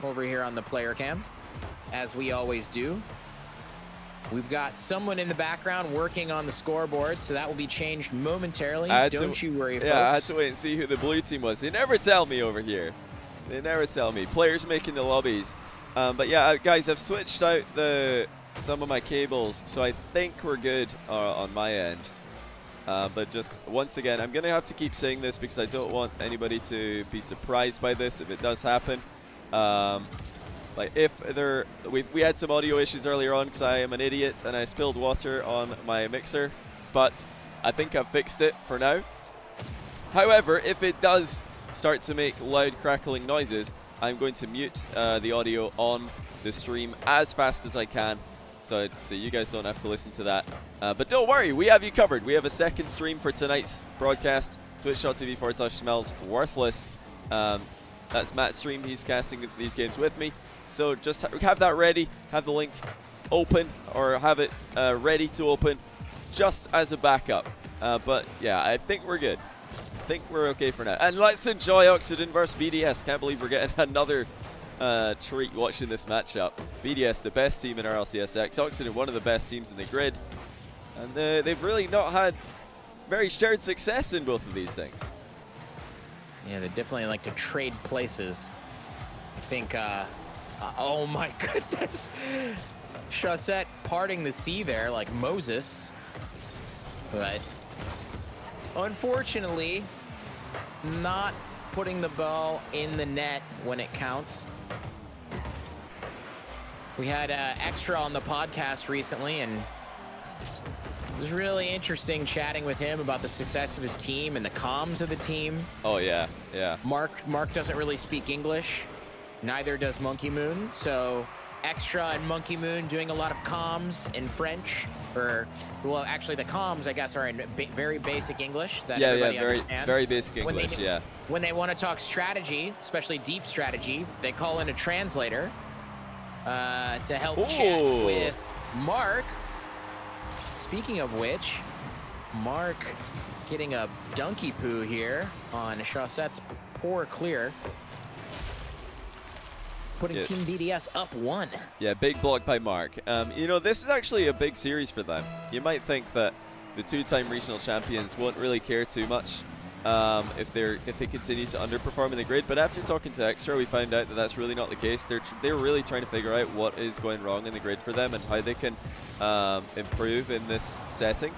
over here on the player cam, as we always do. We've got someone in the background working on the scoreboard, so that will be changed momentarily. Don't you worry, folks. Yeah, I had to wait and see who the blue team was. They never tell me over here. They never tell me. Players making the lobbies. But yeah, guys, I've switched out some of my cables, so I think we're good on my end. But just once again, I'm going to have to keep saying this because I don't want anybody to be surprised by this if it does happen. Like if we had some audio issues earlier on because I am an idiot and I spilled water on my mixer, but I think I've fixed it for now. However, if it does start to make loud crackling noises, I'm going to mute the audio on the stream as fast as I can, so you guys don't have to listen to that. But don't worry, we have you covered. We have a second stream for tonight's broadcast, twitch.tv/smells_worthless. That's Matt's stream. He's casting these games with me. So just have that ready, have the link open, or have it ready to open just as a backup. But yeah, I think we're good. I think we're okay for now. And let's enjoy Oxygen versus BDS. Can't believe we're getting another treat watching this matchup. BDS, the best team in RLCSX. Oxygen, one of the best teams in the grid. And they've really not had very shared success in both of these things. Yeah, they definitely like to trade places. I think, oh my goodness. Chaussette parting the sea there like Moses. But unfortunately, not putting the ball in the net when it counts. We had Extra on the podcast recently, and it was really interesting chatting with him about the success of his team and the comms of the team. Oh, yeah, yeah. Mark doesn't really speak English. Neither does Monkey Moon. So Extra and Monkey Moon doing a lot of comms in French. Or, well, actually, the comms, I guess, are in very basic English that everybody understands. Very basic English, yeah. When they want to talk strategy, especially deep strategy, they call in a translator to help chat with Mark. Speaking of which, Mark getting a donkey poo here on Chaussette's poor clear. Putting Team BDS up 1. Yeah, big block by Mark. You know, this is actually a big series for them. You might think that the two-time regional champions won't really care too much if they continue to underperform in the grid. But after talking to Extra, we found out that that's really not the case. They're really trying to figure out what is going wrong in the grid for them and how they can improve in this setting.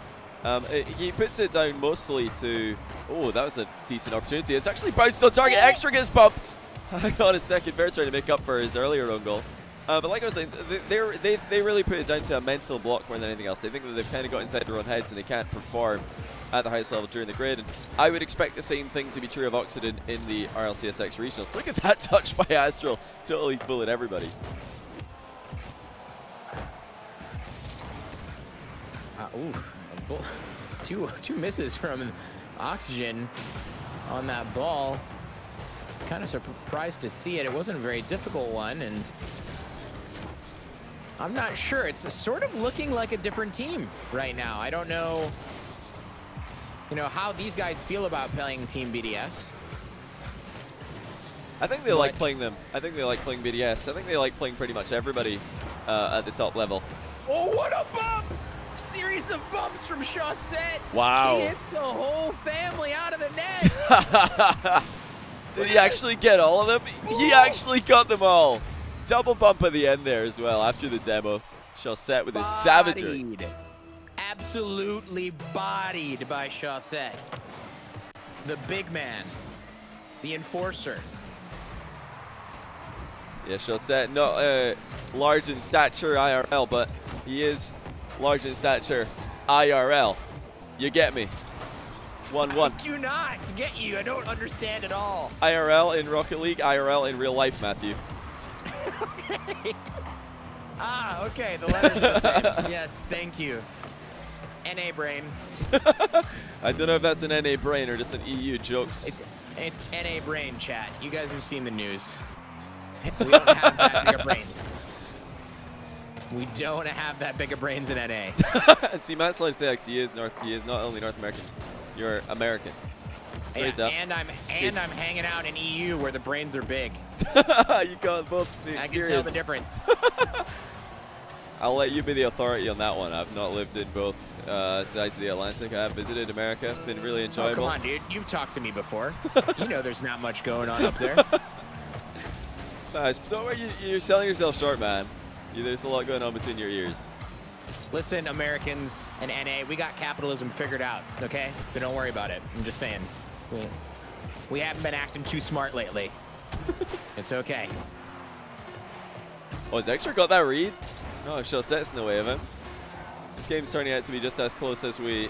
He puts it down mostly to, oh, that was a decent opportunity. It's actually bounced on target. Extra gets bumped. I got a second fair trying to make up for his earlier own goal. But like I was saying, they really put it down to a mental block more than anything else. They think that they've kind of got inside their own heads and they can't perform at the highest level during the grid. And I would expect the same thing to be true of Oxygen in the RLCSX regionals. Look at that touch by Astral, totally fooling everybody. Two misses from Oxygen on that ball. Kind of surprised to see it. It wasn't a very difficult one, and I'm not sure. It's sort of looking like a different team right now. I don't know, how these guys feel about playing Team BDS. I think they like playing them. I think they like playing BDS. I think they like playing pretty much everybody at the top level. Oh, what a bump! Series of bumps from Chaussette. Wow. He hits the whole family out of the net. Did he actually get all of them? He actually got them all. Double bump at the end there as well after the demo. Chaussette with his savagery. Absolutely bodied by Chaussette. The big man. The enforcer. Yeah, Chaussette, not large in stature IRL, but he is large in stature IRL. You get me? 1-1. I do not get you. I don't understand at all. IRL in Rocket League, IRL in real life, Matthew. Okay. Okay. The letters are the same. Yes, thank you. NA brain. I don't know if that's an NA brain or just an EU jokes. It's NA brain, chat. You guys have seen the news. We don't have that big a brain. We don't have that big of brains in NA. See, Matt Sledge he is not only North American. You're American. Straight up. And I'm hanging out in EU where the brains are big. You got both the experience. I can tell the difference. I'll let you be the authority on that one. I've not lived in both sides of the Atlantic. I have visited America. It's been really enjoyable. Oh, come on, dude. You've talked to me before. You know there's not much going on up there. Nice. Don't worry, you're selling yourself short, man. There's a lot going on between your ears. Listen, Americans and NA, we got capitalism figured out, okay? So don't worry about it. I'm just saying. We haven't been acting too smart lately. It's okay. Oh, has Extra got that read? No, Chaussette's in the way of him. This game's turning out to be just as close as we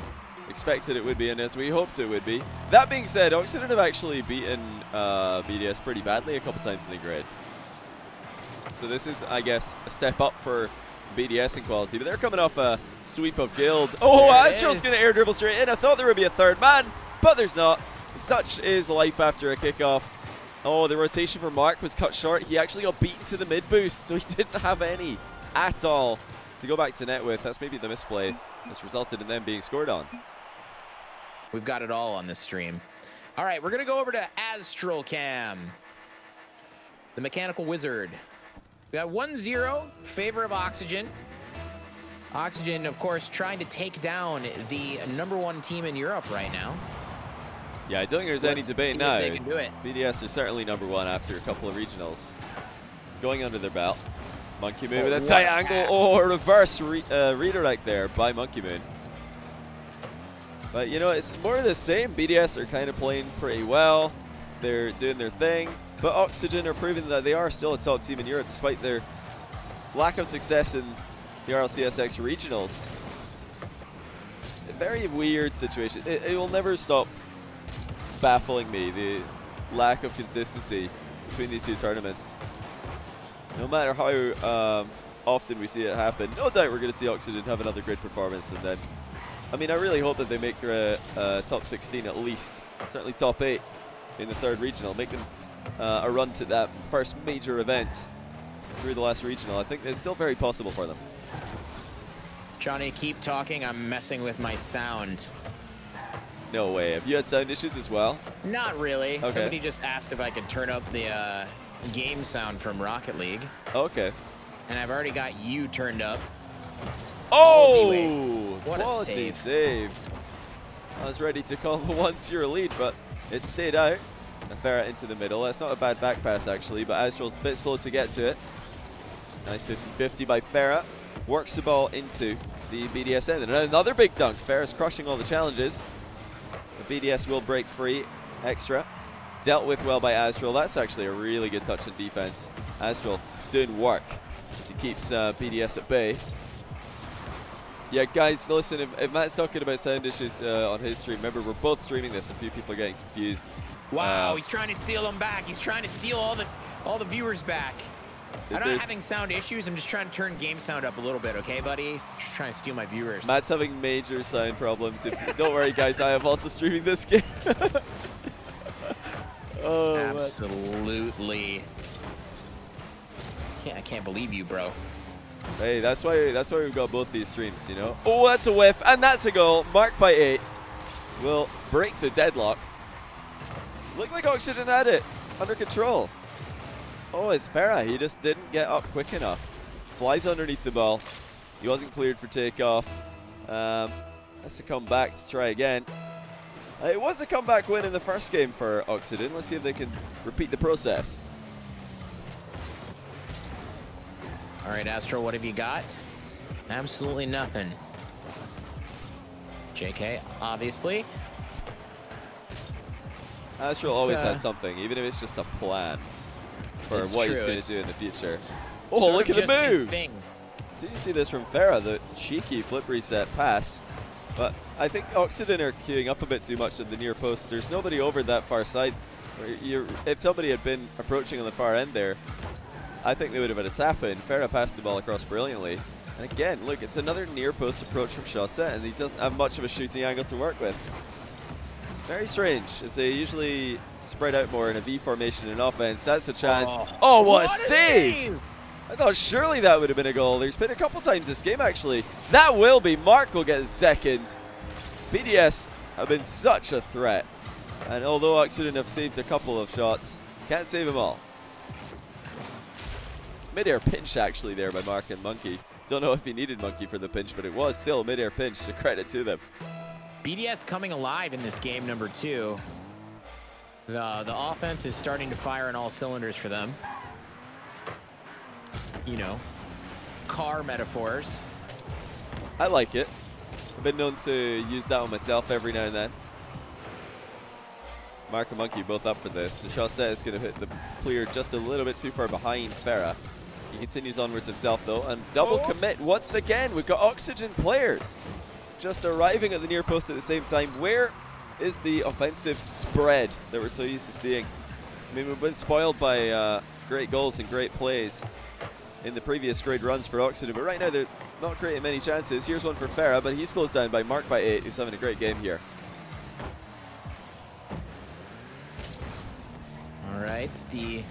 expected it would be and as we hoped it would be. That being said, Oxygen have actually beaten BDS pretty badly a couple times in the grid. So this is, I guess, a step up for BDS in quality, but they're coming off a sweep of Guild. Oh, Astral's going to air dribble straight in. I thought there would be a third man, but there's not. Such is life after a kickoff. Oh, the rotation for Mark was cut short. He actually got beaten to the mid boost, so he didn't have any at all to go back to net with. That's maybe the misplay that's resulted in them being scored on. We've got it all on this stream. All right, we're going to go over to Astral Cam, the mechanical wizard. We got 1-0, favor of Oxygen. Oxygen, of course, trying to take down the #1 team in Europe right now. Yeah, I don't think there's any debate now. They can do it. BDS are certainly #1 after a couple of regionals. Going under their belt. Monkey Moon with a tight angle. Oh, a reverse redirect there by Monkey Moon. But, you know, it's more of the same. BDS are kind of playing pretty well. They're doing their thing. But Oxygen are proving that they are still a top team in Europe despite their lack of success in the RLCSX regionals. A very weird situation. It will never stop baffling me, the lack of consistency between these two tournaments. No matter how often we see it happen, no doubt we're going to see Oxygen have another great performance. And then, I mean, I really hope that they make their top 16 at least, certainly top 8 in the third regional, make them a run to that first major event through the last regional. I think it's still very possible for them. Johnny, keep talking. I'm messing with my sound. No way. Have you had sound issues as well? Not really. Okay. Somebody just asked if I could turn up the game sound from Rocket League. Okay. And I've already got you turned up. Oh! What Quality a save. I was ready to call the 1-0 lead, but it stayed out. Farah into the middle. That's not a bad back pass, actually, but Astral's a bit slow to get to it. Nice 50-50 by Farah. Works the ball into the BDS end. And another big dunk. Farah's crushing all the challenges. The BDS will break free. Extra. Dealt with well by Astral. That's actually a really good touch in defense. Astral doing work as he keeps BDS at bay. Yeah, guys, listen, if Matt's talking about sound issues on his stream, remember, we're both streaming this. A few people are getting confused. Wow, he's trying to steal them back. He's trying to steal all the viewers back. I'm not having sound issues. I'm just trying to turn game sound up a little bit, okay, buddy? Just trying to steal my viewers. Matt's having major sound problems. Don't worry, guys. I am also streaming this game. Oh, absolutely. I can't believe you, bro. Hey, that's why we've got both these streams, you know. Oh, that's a whiff, and that's a goal. Marked by 8. Will break the deadlock. Looked like Oxygen had it under control. Oh, it's Farah. He just didn't get up quick enough. Flies underneath the ball. He wasn't cleared for takeoff. Has to come back to try again. It was a comeback win in the first game for Oxygen. Let's see if they can repeat the process. All right, Astro, what have you got? Absolutely nothing. JK, obviously. Astral always has something, even if it's just a plan for what he's going to do in the future. Oh, look at the moves! Did you see this from Farah? The cheeky flip reset pass. But I think Oxygen are queuing up a bit too much at the near post. There's nobody over that far side. If somebody had been approaching on the far end there, I think they would have had a tap in. Farah passed the ball across brilliantly. And again, look, it's another near post approach from Chaussette, and he doesn't have much of a shooting angle to work with. Very strange, as they usually spread out more in a V formation in offense. That's a chance. Oh, what a save! I thought surely that would have been a goal. There's been a couple times this game, actually. That will be. Mark will get his second. BDS have been such a threat And although Oxygen have saved a couple of shots, can't save them all. Mid-air pinch actually there by Mark and Monkey. Don't know if he needed Monkey for the pinch, but it was still a mid-air pinch, so credit to them. BDS coming alive in this game number 2. The offense is starting to fire on all cylinders for them. You know, car metaphors. I like it. I've been known to use that one myself every now and then. Mark and Monkey both up for this. Chaussette is going to hit the clear just a little bit too far behind Farah. He continues onwards himself though, and double commit once again. We've got Oxygen players just arriving at the near post at the same time. Where is the offensive spread that we're so used to seeing? I mean, we've been spoiled by great goals and great plays in the previous great runs for Oxygen, but right now they're not creating many chances. Here's one for Farah, but he's closed down by Mark by 8, who's having a great game here. All right, the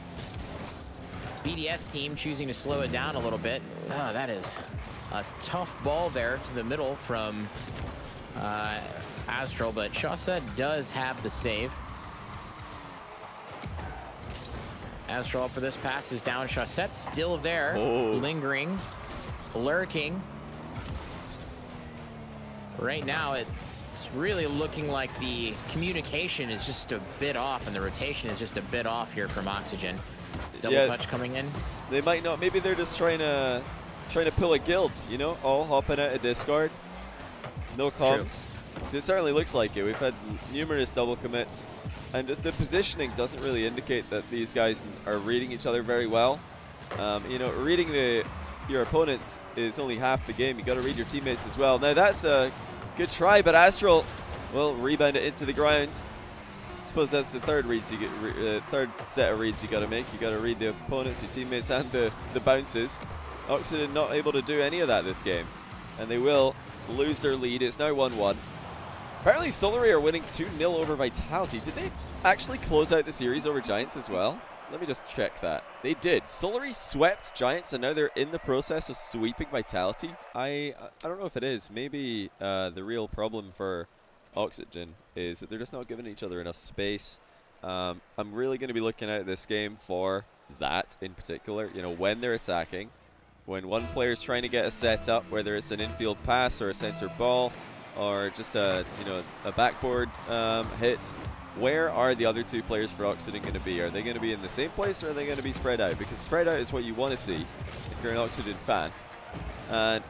BDS team choosing to slow it down a little bit. Oh, that is a tough ball there to the middle from Astral, but Chaussette does have the save. Astral up for this pass is down. Chaussette's still there, lingering, lurking. Right now, it's really looking like the communication is just a bit off, and the rotation is just a bit off here from Oxygen. Double touch coming in. They might not. Maybe they're just trying to pull a guild. You know, all hopping out of Discord. No comms. So it certainly looks like it. We've had numerous double commits, and just the positioning doesn't really indicate that these guys are reading each other very well. You know, reading your opponents is only half the game. You got to read your teammates as well. Now that's a good try, but Astral will rebound it into the ground. I suppose that's the third reads you get, third set of reads you got to make. You got to read the opponents, your teammates, and the bounces. Oxygen not able to do any of that this game, and they will lose their lead. It's now 1-1. Apparently Solary are winning 2-0 over Vitality. Did they actually close out the series over Giants as well? Let me just check that. They did. Solary swept Giants, and now they're in the process of sweeping Vitality. I don't know if it is. Maybe the real problem for Oxygen is that they're just not giving each other enough space. I'm really going to be looking at this game for that in particular. You know, when they're attacking, when one player's trying to get a setup, whether it's an infield pass or a center ball, or just a backboard hit. Where are the other two players for Oxygen going to be? Are they going to be in the same place, or are they going to be spread out? Because spread out is what you want to see if you're an Oxygen fan. And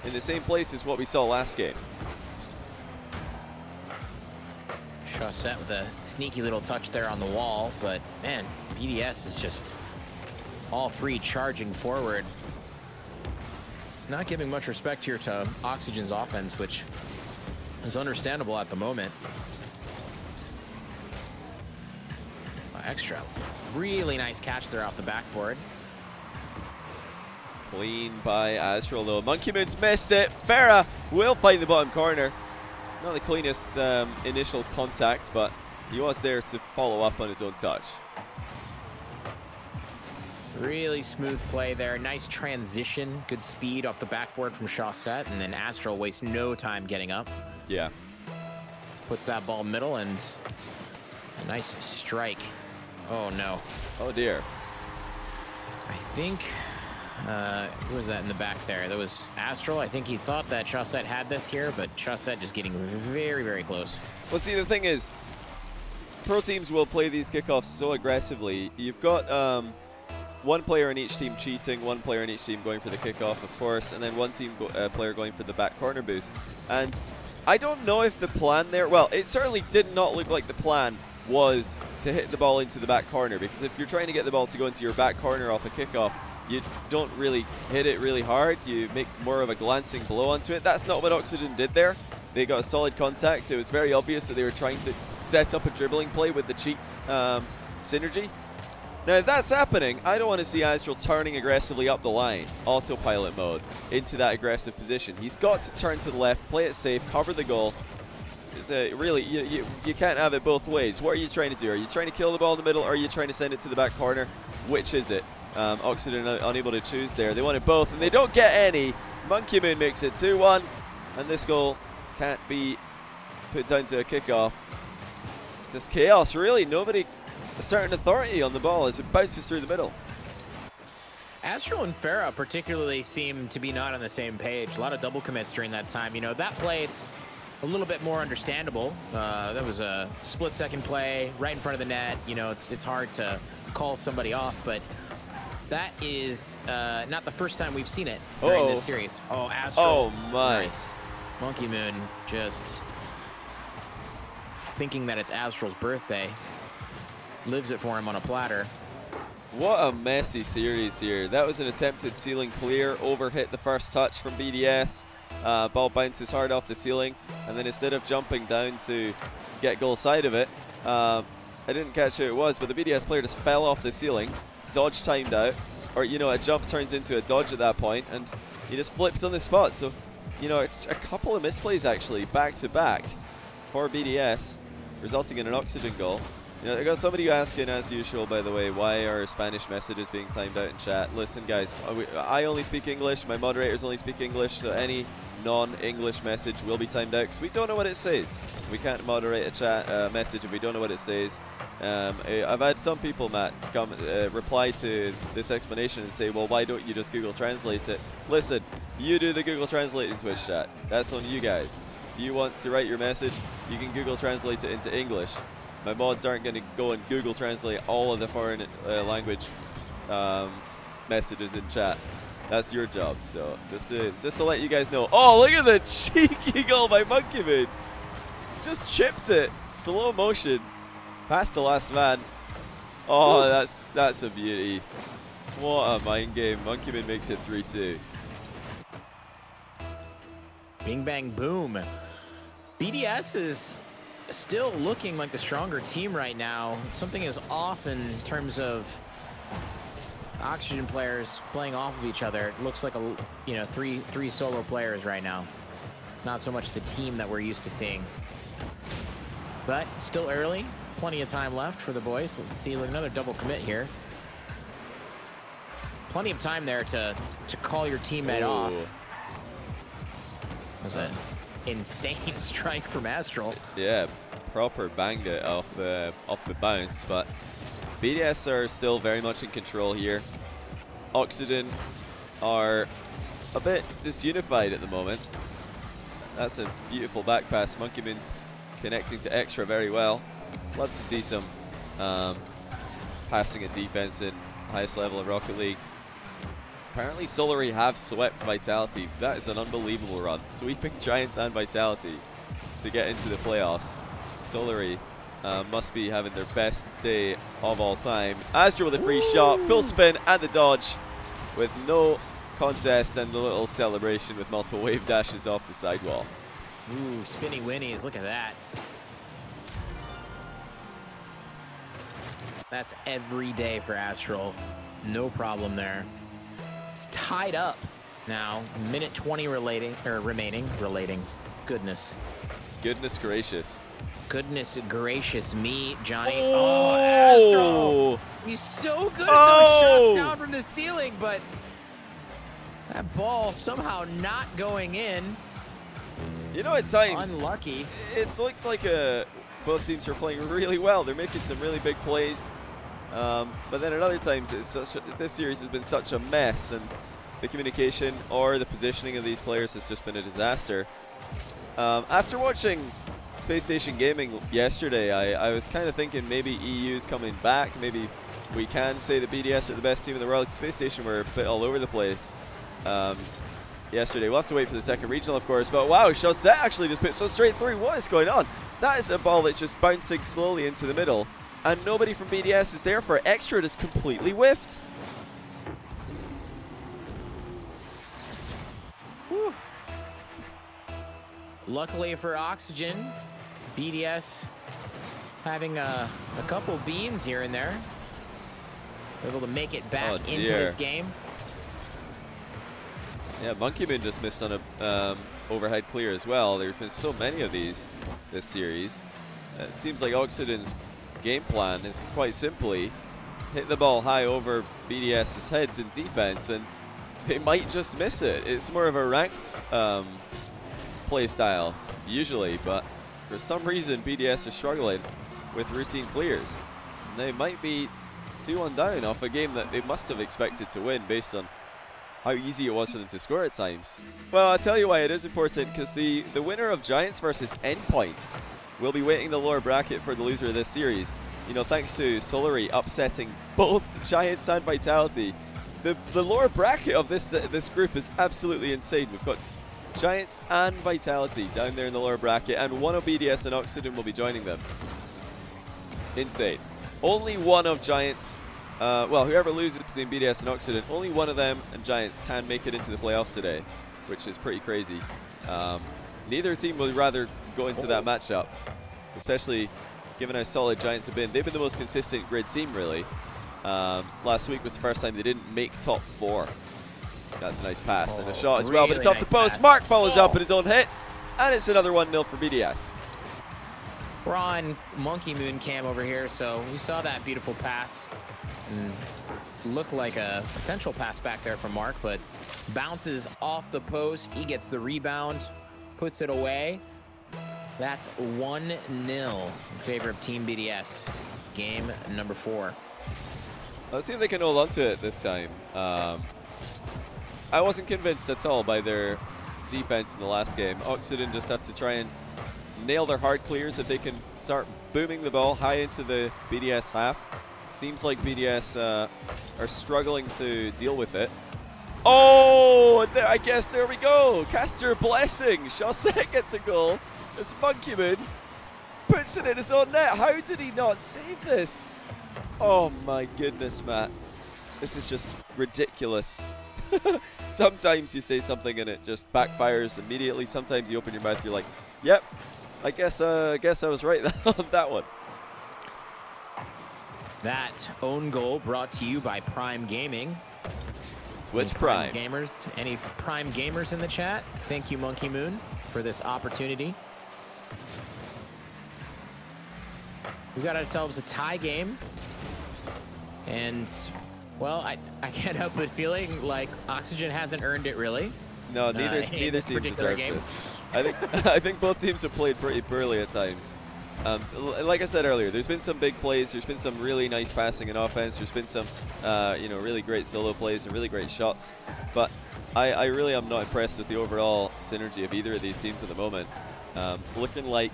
in the same place is what we saw last game. Chaussette with a sneaky little touch there on the wall, but man, BDS is just all three charging forward. Not giving much respect here to Oxygen's offense, which is understandable at the moment. Extra. Really nice catch there off the backboard. Clean by Astral though. Monkey Moon's missed it. Farah will find the bottom corner. Not the cleanest initial contact, but he was there to follow up on his own touch. Really smooth play there. Nice transition. Good speed off the backboard from Chaussette, and then Astral wastes no time getting up. Yeah. Puts that ball middle, and a nice strike. Oh no. Oh dear. I think, who was that in the back there? That was Astral. I think he thought that Chaussette had this here, but Chaussette just getting very, very close. Well, see, the thing is, pro teams will play these kickoffs so aggressively. You've got one player in each team cheating, one player in each team going for the kickoff, of course, and then one team player going for the back corner boost. And I don't know if the plan there, well, it certainly did not look like the plan was to hit the ball into the back corner, because if you're trying to get the ball to go into your back corner off a kickoff, you don't really hit it really hard. You make more of a glancing blow onto it. That's not what Oxygen did there. They got a solid contact. It was very obvious that they were trying to set up a dribbling play with the cheat synergy. Now, if that's happening, I don't want to see Astral turning aggressively up the line, autopilot mode, into that aggressive position. He's got to turn to the left, play it safe, cover the goal. Really, you can't have it both ways. What are you trying to do? Are you trying to kill the ball in the middle, or are you trying to send it to the back corner? Which is it? Oxygen unable to choose there. They wanted both, and they don't get any. Monkey Moon makes it 2-1, and this goal can't be put down to a kickoff. just chaos, really. Nobody a certain authority on the ball as it bounces through the middle. Astral and Farah particularly seem to be not on the same page. A lot of double commits during that time. You know, that play, it's a little bit more understandable. That was a split-second play right in front of the net. You know, it's hard to call somebody off, but that is not the first time we've seen it during this series. Oh, Astral. Oh, my. Nice. Monkey Moon just thinking that it's Astral's birthday. Lives it for him on a platter. What a messy series here. That was an attempted ceiling clear, over hit the first touch from BDS. Ball bounces hard off the ceiling, and then instead of jumping down to get goal side of it, I didn't catch who it was, but the BDS player just fell off the ceiling, dodge timed out, or, you know, a jump turns into a dodge at that point, and he just flipped on the spot. So, you know, a couple of misplays actually back to back for BDS, resulting in an Oxygen goal. You know, I got somebody asking, as usual, by the way, why are Spanish messages being timed out in chat? Listen, guys, I only speak English. My moderators only speak English, so any non-English message will be timed out because we don't know what it says. We can't moderate a chat message if we don't know what it says. I've had some people, Matt, come reply to this explanation and say, well, why don't you just Google Translate it? Listen, you do the Google Translate in Twitch chat. That's on you guys. If you want to write your message, you can Google Translate it into English. My mods aren't going to go and Google Translate all of the foreign language messages in chat. That's your job. So just to let you guys know. Oh, look at the cheeky goal by Monkey Moon. Just chipped it, slow motion, past the last man. Oh, that's a beauty. What a mind game. Monkey Moon makes it 3-2. Bing bang boom. BDS is still looking like the stronger team right now. Something is off in terms of Oxygen players playing off of each other. It looks like three solo players right now. Not so much the team that we're used to seeing. But still early. Plenty of time left for the boys. Let's see another double commit here. Plenty of time there to call your teammate off. That was an insane strike from Astral. Yeah, proper banged it off the bounce, but BDS are still very much in control here. Oxygen are a bit disunified at the moment. That's a beautiful back pass. Monkey Moon connecting to Extra very well. Love to see some passing and defense in highest level of Rocket League. Apparently Solary have swept Vitality. That is an unbelievable run. Sweeping Giants and Vitality to get into the playoffs. Solary must be having their best day of all time. Astra with a free shot, full spin and the dodge with no contest and the little celebration with multiple wave dashes off the sidewall. Ooh, spinny winnies, look at that. That's every day for Astral. No problem there. It's tied up now. Minute 20 remaining. Goodness. Goodness gracious. Goodness gracious me, Johnny. Oh, Astral. He's so good at those shots down from the ceiling, but that ball somehow not going in. You know, at times, unlucky. It's looked like both teams are playing really well. They're making some really big plays. But then at other times, this series has been such a mess, and the communication or the positioning of these players has just been a disaster. After watching Space Station Gaming yesterday, I was kind of thinking maybe EU's coming back. Maybe we can say the BDS are the best team in the world. Space Station were a bit all over the place yesterday. We'll have to wait for the second regional, of course. But wow, Chaussette actually just put so straight through. What is going on? That is a ball that's just bouncing slowly into the middle. And nobody from BDS is there for it. Extra just completely whiffed. Whew. Luckily for Oxygen, BDS having a couple beans here and there. Able to make it back into this game. Yeah, Monkey Moon just missed on a overhead clear as well. There's been so many of these this series. It seems like Oxygen's game plan is quite simply hit the ball high over BDS's heads in defense, and they might just miss it. It's more of a ranked play style usually, but for some reason BDS are struggling. with routine clears. And they might be 2-1 down off a game that they must have expected to win based on how easy it was for them to score at times. Well, I'll tell you why it is important, because the winner of Giants versus Endpoint will be waiting the lower bracket for the loser of this series. You know, thanks to Solary upsetting both Giants and Vitality. The lower bracket of this group is absolutely insane. We've got Giants and Vitality down there in the lower bracket, and one of BDS and Oxygen will be joining them. Insane. Only one of Giants, well, whoever loses between BDS and Oxygen, only one of them and Giants can make it into the playoffs today, which is pretty crazy. Neither team would rather go into that matchup, especially given how solid Giants have been. They've been the most consistent grid team, really. Last week was the first time they didn't make top 4. That's a nice pass and a shot as well, but it's off the post. Mark follows up in his own hit, and it's another 1-0 for BDS. We're on Monkey Moon cam over here, so we saw that beautiful pass. And looked like a potential pass back there from Mark, but bounces off the post. He gets the rebound, puts it away. That's 1-0 in favor of Team BDS. Game number 4. Let's see if they can hold on to it this time. I wasn't convinced at all by their defense in the last game. Oxygen just have to try and nail their hard clears if they can start booming the ball high into the BDS half. It seems like BDS are struggling to deal with it. Oh, there, I guess there we go. Caster blessing. Chaussette gets a goal. As Monkey Moon puts it in his own net. How did he not save this? Oh my goodness, Matt. This is just ridiculous. Sometimes you say something and it just backfires immediately. Sometimes you open your mouth, you're like, yep, I guess I was right on that one. That own goal brought to you by Prime Gaming. Twitch Prime. Gamers, any Prime gamers in the chat? Thank you, Monkey Moon, for this opportunity. We got ourselves a tie game. And, well, I can't help but feeling like Oxygen hasn't earned it, really. No, neither team deserves this. I think both teams have played pretty poorly at times. Like I said earlier, there's been some big plays. There's been some really nice passing and offense. There's been some, you know, really great solo plays and really great shots. But I really am not impressed with the overall synergy of either of these teams at the moment. Looking like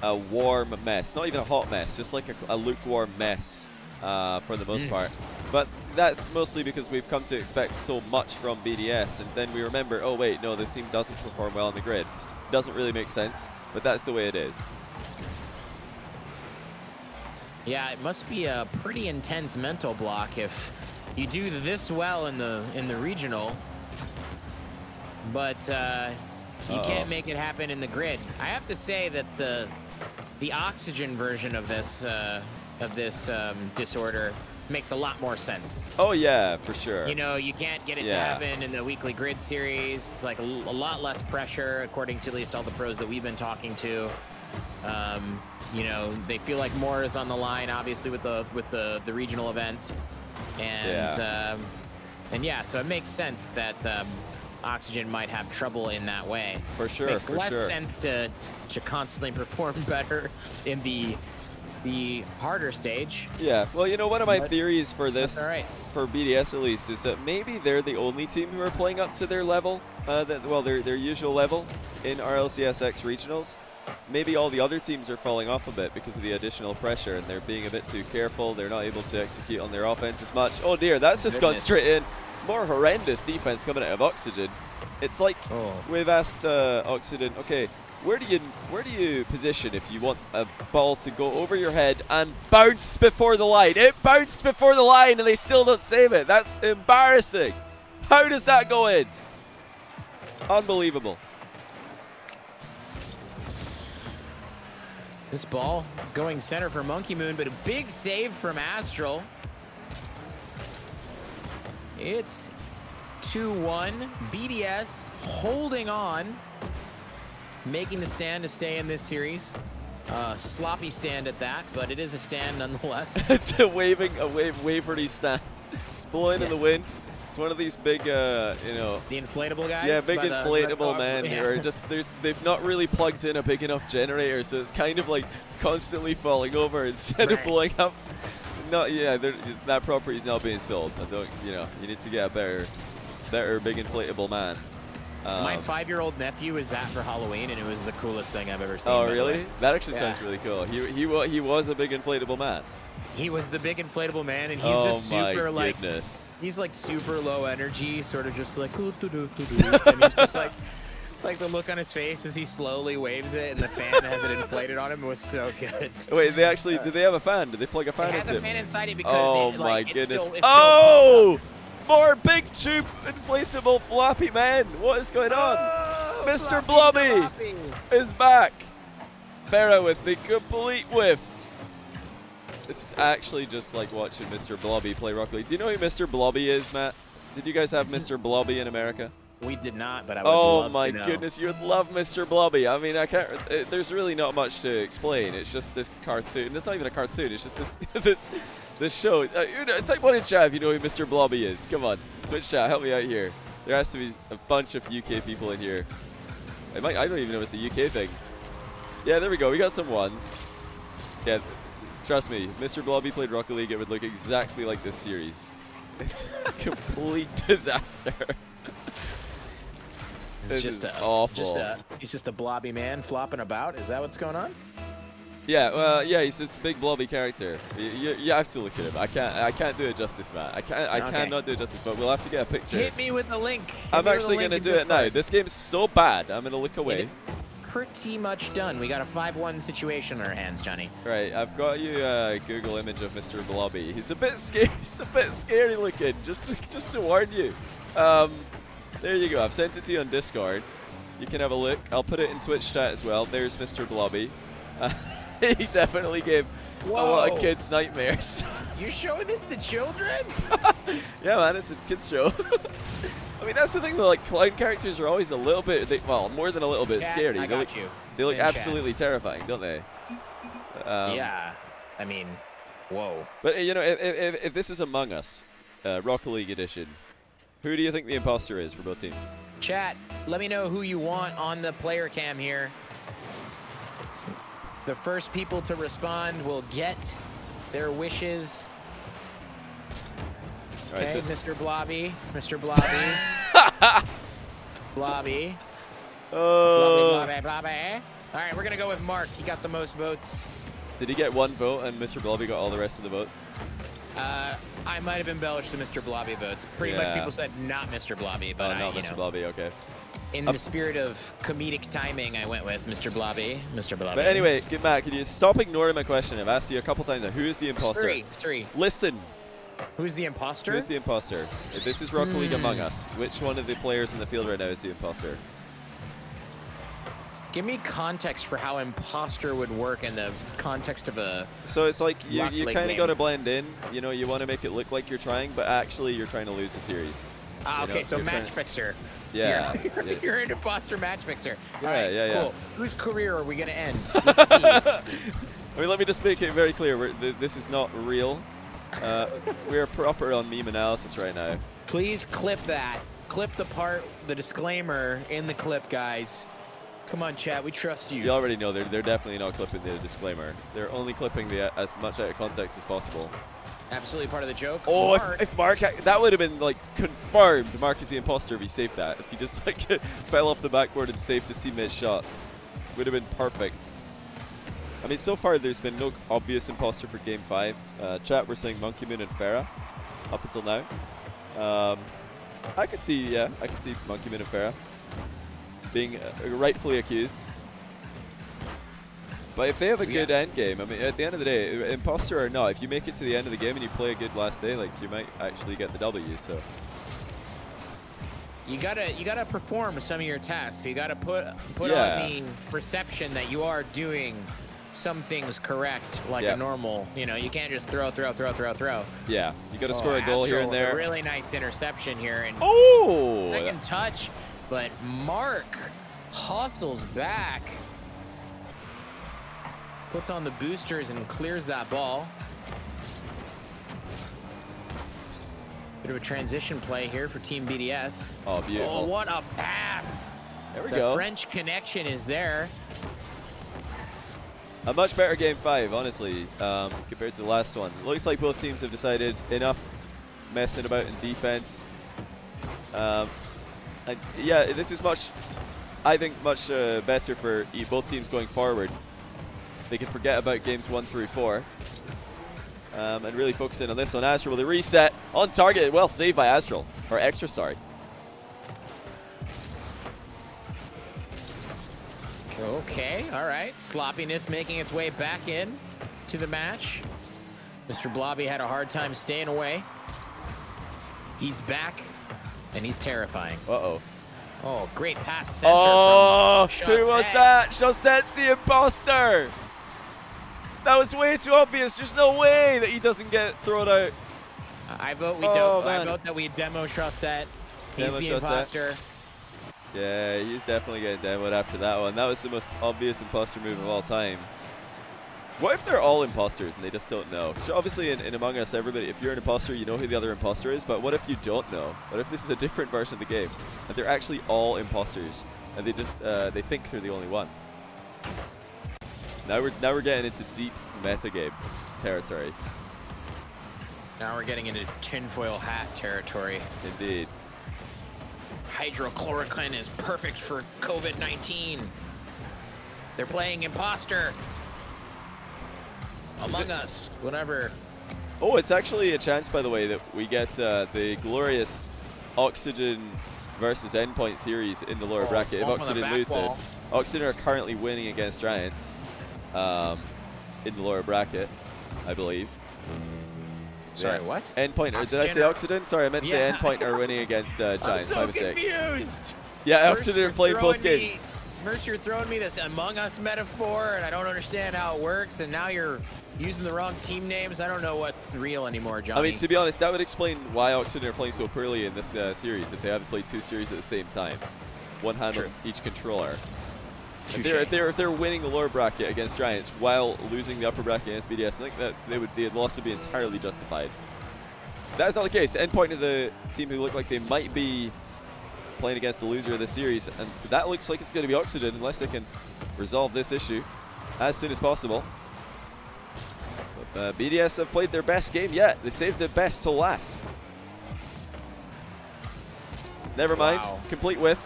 a warm mess, not even a hot mess, just like a lukewarm mess for the most part. But that's mostly because we've come to expect so much from BDS, and then we remember, oh wait, no, this team doesn't perform well on the grid. Doesn't really make sense, but that's the way it is. Yeah, it must be a pretty intense mental block if you do this well in the regional, but you can't make it happen in the grid. I have to say that the Oxygen version of this disorder makes a lot more sense. Oh yeah, for sure. You know, you can't get it to happen in the weekly grid series. It's like a lot less pressure, according to at least all the pros that we've been talking to. You know, they feel like more is on the line, obviously, with the regional events, and yeah, so it makes sense that Oxygen might have trouble in that way. For sure, makes less sense to constantly perform better in the harder stage. Yeah, well, you know, one of my theories for this, right. for BDS at least, is that maybe they're the only team who are playing up to their level, their usual level in RLCSX regionals. Maybe all the other teams are falling off a bit because of the additional pressure, and they're being a bit too careful. They're not able to execute on their offense as much. Oh dear, that's just gone straight in. More horrendous defense coming out of Oxygen. It's like we've asked Oxygen, okay, where do you position if you want a ball to go over your head and bounce before the line? It bounced before the line and they still don't save it. That's embarrassing. How does that go in? Unbelievable. This ball going center for Monkey Moon, but a big save from Astral. It's 2-1. BDS holding on, making the stand to stay in this series. Sloppy stand at that, but it is a stand nonetheless. It's a wavery stand. It's blowing in the wind. It's one of these big, you know. The inflatable guys? Yeah, big inflatable men yeah. who are just, they've not really plugged in a big enough generator, so it's kind of like constantly falling over instead of blowing up. Not, yeah, that property is now being sold. I don't, you know, you need to get a better big inflatable man. My 5-year-old nephew is that for Halloween, and it was the coolest thing I've ever seen. Oh, really? That actually sounds really cool. He was a big inflatable man. He was the big inflatable man, and he's just super my goodness. He's like super low energy, sort of just like and he's just like the look on his face as he slowly waves it, and the fan has it inflated on him was so good. Wait, they actually did they have a fan? Did they plug a fan into him? It has a fan inside it because oh it, my like, goodness! it's still oh, more big tube inflatable floppy men. What is going on? Mr. Blobby is back. Farah with the complete whiff. This is actually just like watching Mr. Blobby play Rocket League. Do you know who Mr. Blobby is, Matt? Did you guys have Mr. Blobby in America? We did not, but I would love to know. Oh my goodness, you would love Mr. Blobby. I mean, I can't. There's really not much to explain. It's just this cartoon. It's not even a cartoon. It's just this show. Type one in chat if you know who Mr. Blobby is. Come on, Twitch chat, help me out here. There has to be a bunch of UK people in here. I don't even know if it's a UK thing. Yeah, there we go. We got some ones. Yeah, trust me, Mr. Blobby played Rocket League. It would look exactly like this series. It's a complete disaster. It's just awful. He's just a blobby man flopping about. Is that what's going on? Yeah, well, yeah, he's this big blobby character. You have to look at him. I can't do it justice, Matt. I cannot do it justice, but we'll have to get a picture. Hit me with the link. I'm actually gonna do it now. This game's so bad. I'm gonna look away. Pretty much done. We got a 5-1 situation on our hands, Johnny. Right, I've got you a Google image of Mr. Blobby. He's a bit scary. He's a bit scary looking. Just to warn you. There you go. I've sent it to you on Discord. You can have a look. I'll put it in Twitch chat as well. There's Mr. Blobby. He definitely gave a lot of kids nightmares. You showing this to children? Yeah, man, it's a kids show. I mean, that's the thing. Like, clown characters are always a little bit, well, more than a little bit scary. They look absolutely terrifying, don't they? Yeah. I mean, whoa. But you know, if this is Among Us, Rocket League edition, who do you think the imposter is for both teams? Chat, let me know who you want on the player cam here. The first people to respond will get their wishes. All right, okay, so Mr. Blobby. Mr. Blobby. Blobby. Oh. Blobby, Blobby. All right, we're going to go with Mark. He got the most votes. Did he get one vote and Mr. Blobby got all the rest of the votes? I might have embellished the Mr. Blobby votes. Pretty much people said not Mr. Blobby, but not Mr. Blobby, okay. In the spirit of comedic timing, I went with Mr. Blobby. Mr. Blobby. But anyway, Matt, can you stop ignoring my question? I've asked you a couple times now. Who is the imposter? Three. Listen. Who's the imposter? Who's the imposter? If this is Rocket League Among Us, which one of the players in the field right now is the imposter? Give me context for how imposter would work in the context of a. So it's like you kind of got to blend in. You know, you want to make it look like you're trying, but actually you're trying to lose the series. Ah, okay, so match fixer. Yeah. You're an imposter match fixer. Yeah, All right, yeah. Cool. Whose career are we going to end? Let's see. I mean, let me just make it very clear. This is not real. We're proper on meme analysis right now. Please clip that. Clip the disclaimer in the clip, guys. Come on, chat. We trust you. You already know they're definitely not clipping the disclaimer. They're only clipping as much out of context as possible. Absolutely part of the joke. Oh, if Mark, that would have been like confirmed. Mark is the imposter if he saved that. If he just like fell off the backboard and saved his teammate's shot, would have been perfect. I mean, so far there's been no obvious imposter for Game 5. Chat, we're saying Monkey Moon and Farah up until now. I could see Monkey Moon and Farah being rightfully accused. But if they have a good end game, I mean, at the end of the day, imposter or not, if you make it to the end of the game and you play a good last day, like you might actually get the W. So you gotta perform some of your tasks. You gotta put on the perception that you are doing some things correct, like a normal. You know, you can't just throw. Yeah, you gotta score a goal here and there. A really nice interception here and second touch, but Mark hustles back. Puts on the boosters and clears that ball. Bit of a transition play here for Team BDS. Oh, beautiful. Oh, what a pass. There we the go. French connection is there. A much better game 5, honestly, compared to the last one. Looks like both teams have decided enough messing about in defense. And yeah, this is much, I think, much better for both teams going forward. They can forget about games 1 through 4 and really focus in on this one. Astral with a reset on target. Well saved by Astral, or Extra, sorry. Okay, all right. Sloppiness making its way back in to the match. Mr. Blobby had a hard time staying away. He's back, and he's terrifying. Uh-oh. Oh, great pass center. Oh, from who was that? Chosette's the imposter. That was way too obvious. There's no way that he doesn't get thrown out. I vote we Oh, don't. man. I vote that we demo Chaussette. He's Demo the Chaussette. imposter. Yeah, he's definitely getting demoed after that one. That was the most obvious imposter move of all time. What if they're all imposters and they just don't know? So obviously in Among Us, everybody, if you're an imposter, you know who the other imposter is, but what if you don't know? What if this is a different version of the game and they're actually all imposters and they just they think they're the only one? Now we're getting into deep metagame territory. Now we're getting into tinfoil hat territory. Indeed. Hydrochloroquine is perfect for COVID-19. They're playing imposter. Among Us, whatever. Oh, it's actually a chance, by the way, that we get the glorious Oxygen versus Endpoint series in the lower bracket. If Oxygen lose this, Oxygen are currently winning against Giants in the lower bracket, I believe. Sorry, what? Endpoint, or did I say Oxygen? Sorry, I meant to say Endpoint are winning against Giants. I'm so My mistake. confused. Yeah, Oxygen are playing both games. First you're throwing me this Among Us metaphor, and I don't understand how it works, and now you're using the wrong team names. I don't know what's real anymore, Johnny. I mean, to be honest, that would explain why Oxygen are playing so poorly in this series if they haven't played 2 series at the same time. One hand on each controller. If they're winning the lower bracket against Giants while losing the upper bracket against BDS, I think that the loss would be entirely justified. That is not the case. Endpoint of the team who look like they might be playing against the loser of this series, and that looks like it's going to be Oxygen unless they can resolve this issue as soon as possible. But, BDS have played their best game yet. They saved the best till last. Never mind. Wow. Complete with.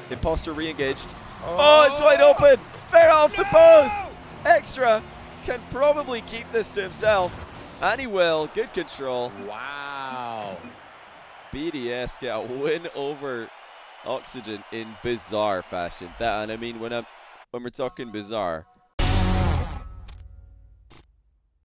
Imposter re-engaged. Oh, it's wide open. Fair off the post. Extra can probably keep this to himself. And he will. Good control. Wow. BDS get a win over Oxygen in bizarre fashion. That, and I mean, when we're talking bizarre,